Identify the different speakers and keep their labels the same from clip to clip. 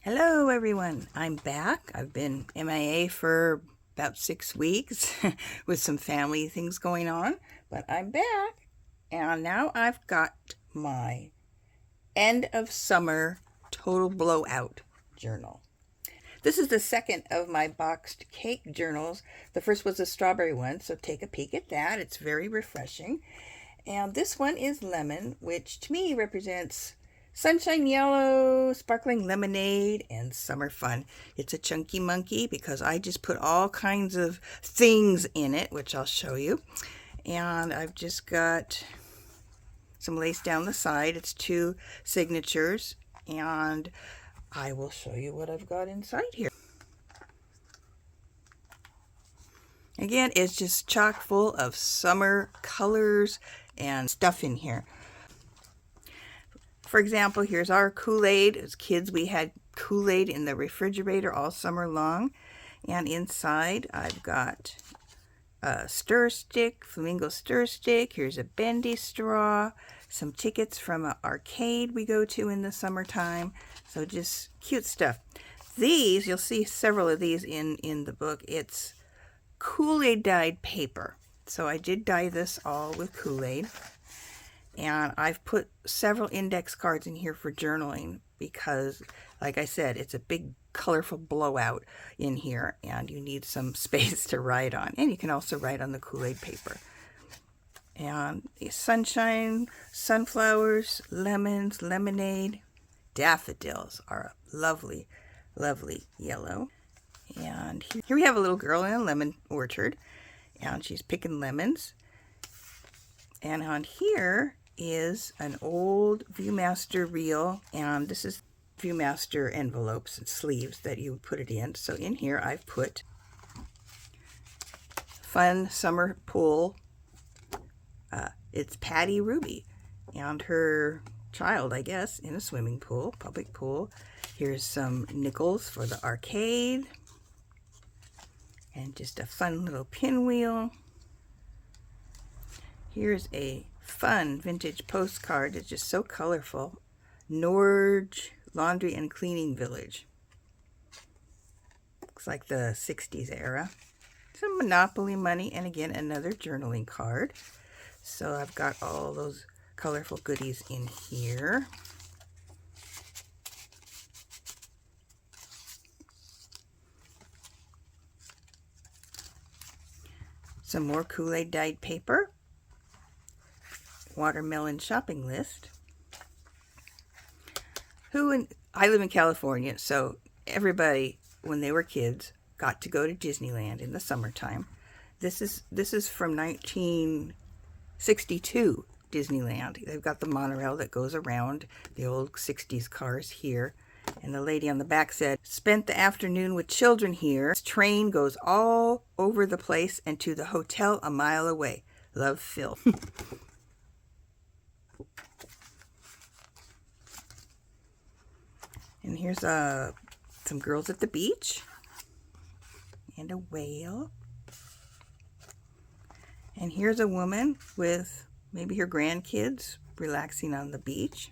Speaker 1: Hello everyone, I'm back. I've been MIA for about 6 weeks with some family things going on, but I'm back and now I've got my end of summer total blowout journal. This is the second of my boxed cake journals. The first was a strawberry one, so take a peek at that. It's very refreshing. And this one is lemon, which to me represents sunshine yellow, sparkling lemonade, and summer fun. It's a chunky monkey because I just put all kinds of things in it, which I'll show you. And I've just got some lace down the side. It's 2 signatures, and I will show you what I've got inside here. Again, it's just chock full of summer colors and stuff in here. For example, here's our Kool-Aid. As kids, we had Kool-Aid in the refrigerator all summer long. And inside, I've got a stir stick, flamingo stir stick. Here's a bendy straw, some tickets from an arcade we go to in the summertime. So just cute stuff. These, you'll see several of these in the book. It's Kool-Aid dyed paper. So I did dye this all with Kool-Aid. And I've put several index cards in here for journaling because, like I said, it's a big colorful blowout in here and you need some space to write on. And you can also write on the Kool-Aid paper. And sunshine, sunflowers, lemons, lemonade, daffodils are a lovely, lovely yellow. And here we have a little girl in a lemon orchard and she's picking lemons. And on here is an old Viewmaster reel, and this is Viewmaster envelopes and sleeves that you would put it in. So in here I've put fun summer pool. It's Patty Ruby and her child, I guess, in a swimming pool, public pool. Here's some nickels for the arcade and just a fun little pinwheel. Here's a fun vintage postcard. It's just so colorful. Norge Laundry and Cleaning Village. Looks like the 60s era. Some Monopoly money, and again another journaling card. So I've got all those colorful goodies in here. Some more Kool-Aid dyed paper. Watermelon shopping list. I live in California, so everybody, when they were kids, got to go to Disneyland in the summertime. This is from 1962 Disneyland. They've got the monorail that goes around the old 60s cars here. And the lady on the back said, "Spent the afternoon with children here. This train goes all over the place and to the hotel a mile away. Love, Phil." And here's some girls at the beach and a whale. And here's a woman with maybe her grandkids relaxing on the beach.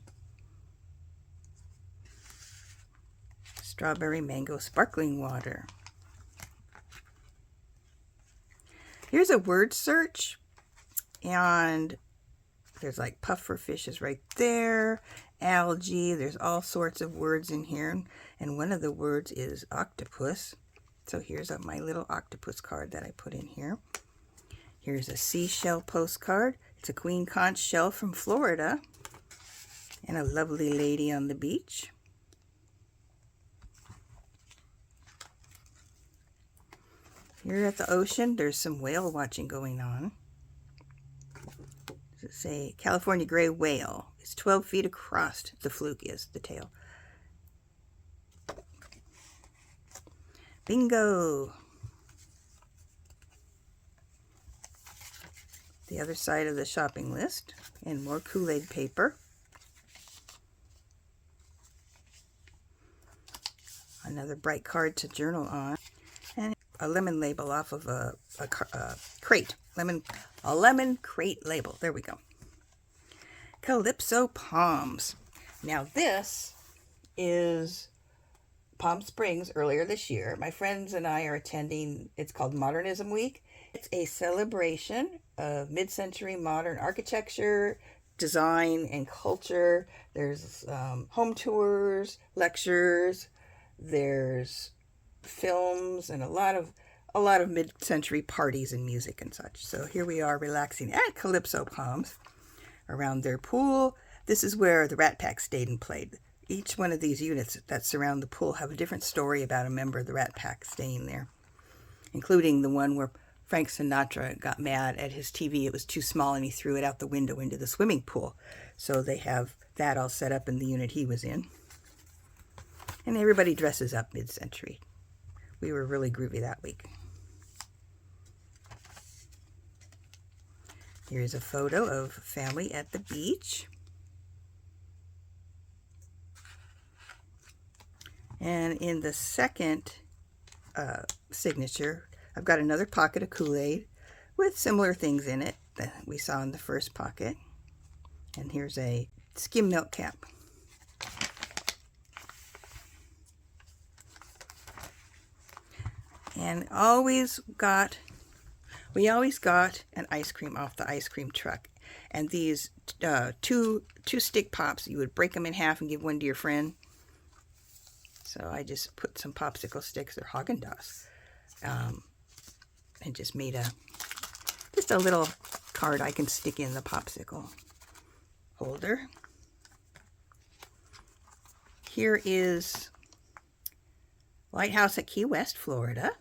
Speaker 1: Strawberry mango sparkling water. Here's a word search, and there's like puffer fishes right there, algae, there's all sorts of words in here, and one of the words is octopus. So here's my little octopus card that I put in here. Here's a seashell postcard. It's a queen conch shell from Florida, and a lovely lady on the beach. Here at the ocean, there's some whale watching going on. It's a California gray whale. It's 12 feet across. The fluke is the tail. Bingo! The other side of the shopping list, and more Kool-Aid paper. Another bright card to journal on. And a lemon label off of a crate. A lemon crate label. There we go. Calypso Palms. Now this is Palm Springs earlier this year. My friends and I are attending, it's called Modernism Week. It's a celebration of mid-century modern architecture, design, and culture. There's home tours, lectures, there's films, and a lot of mid-century parties and music and such. So here we are relaxing at Calypso Palms around their pool. This is where the Rat Pack stayed and played. Each one of these units that surround the pool have a different story about a member of the Rat Pack staying there, including the one where Frank Sinatra got mad at his TV. It was too small and he threw it out the window into the swimming pool. So they have that all set up in the unit he was in. And everybody dresses up mid-century. We were really groovy that week. Here's a photo of family at the beach. And in the second signature, I've got another pocket of Kool-Aid with similar things in it that we saw in the first pocket. And here's a skim milk cap. And we always got an ice cream off the ice cream truck. And these two stick pops, you would break them in half and give one to your friend. So I just put some popsicle sticks, they're Haagen-Dazs, and just made just a little card I can stick in the popsicle holder. Here is Lighthouse at Key West, Florida,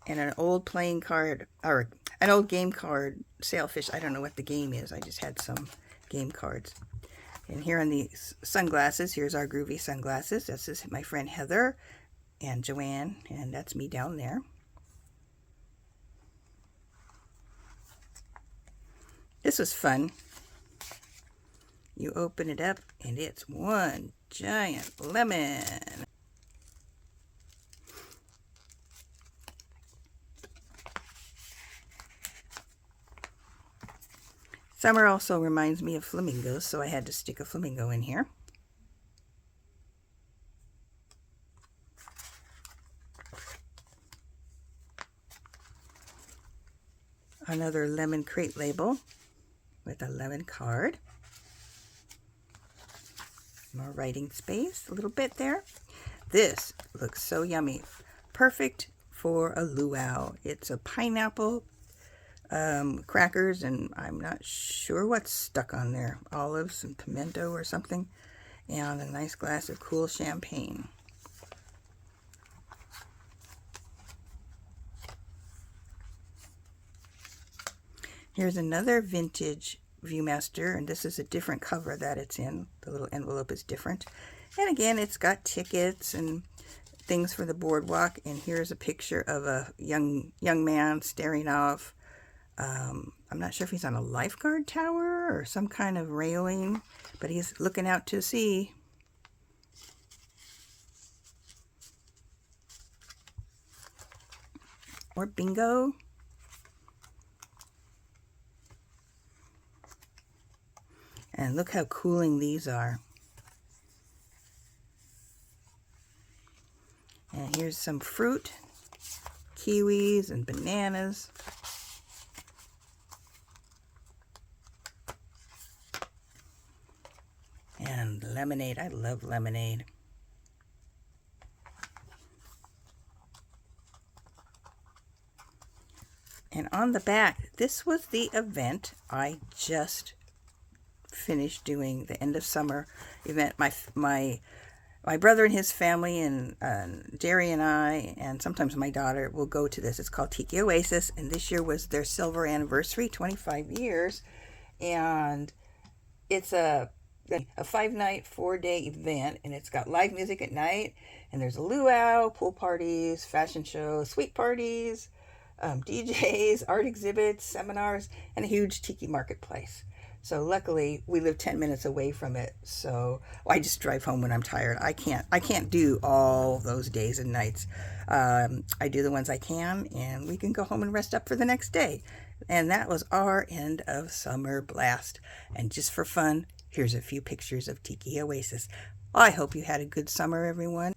Speaker 1: and an old playing card, or an old game card, Sailfish. I don't know what the game is, I just had some game cards. And here on these sunglasses, here's our groovy sunglasses. This is my friend Heather and Joanne, and that's me down there. This was fun. You open it up, and it's one giant lemon. Summer also reminds me of flamingos, so I had to stick a flamingo in here. Another lemon crate label with a lemon card. More writing space, a little bit there. This looks so yummy. Perfect for a luau. It's a pineapple, crackers, and I'm not sure what's stuck on there. Olives and pimento or something. And a nice glass of cool champagne. Here's another vintage Viewmaster, and this is a different cover that it's in. The little envelope is different. And again, it's got tickets and things for the boardwalk. And here's a picture of a young man staring off. I'm not sure if he's on a lifeguard tower or some kind of railing, but he's looking out to sea. Or bingo. And look how cooling these are. And here's some fruit, kiwis and bananas. And lemonade. I love lemonade. And on the back, this was the event I just finished doing, the end of summer event. My brother and his family and Jerry and I, and sometimes my daughter, will go to this. It's called Tiki Oasis, and this year was their silver anniversary, 25 years. And it's a 5-night, 4-day event, and it's got live music at night, and there's a luau, pool parties, fashion shows, sweet parties, DJs, art exhibits, seminars, and a huge tiki marketplace. So luckily we live 10 minutes away from it, so I just drive home when I'm tired. I can't do all those days and nights. I do the ones I can, and we can go home and rest up for the next day. And that was our end of summer blast. And just for fun, here's a few pictures of Tiki Oasis. I hope you had a good summer, everyone.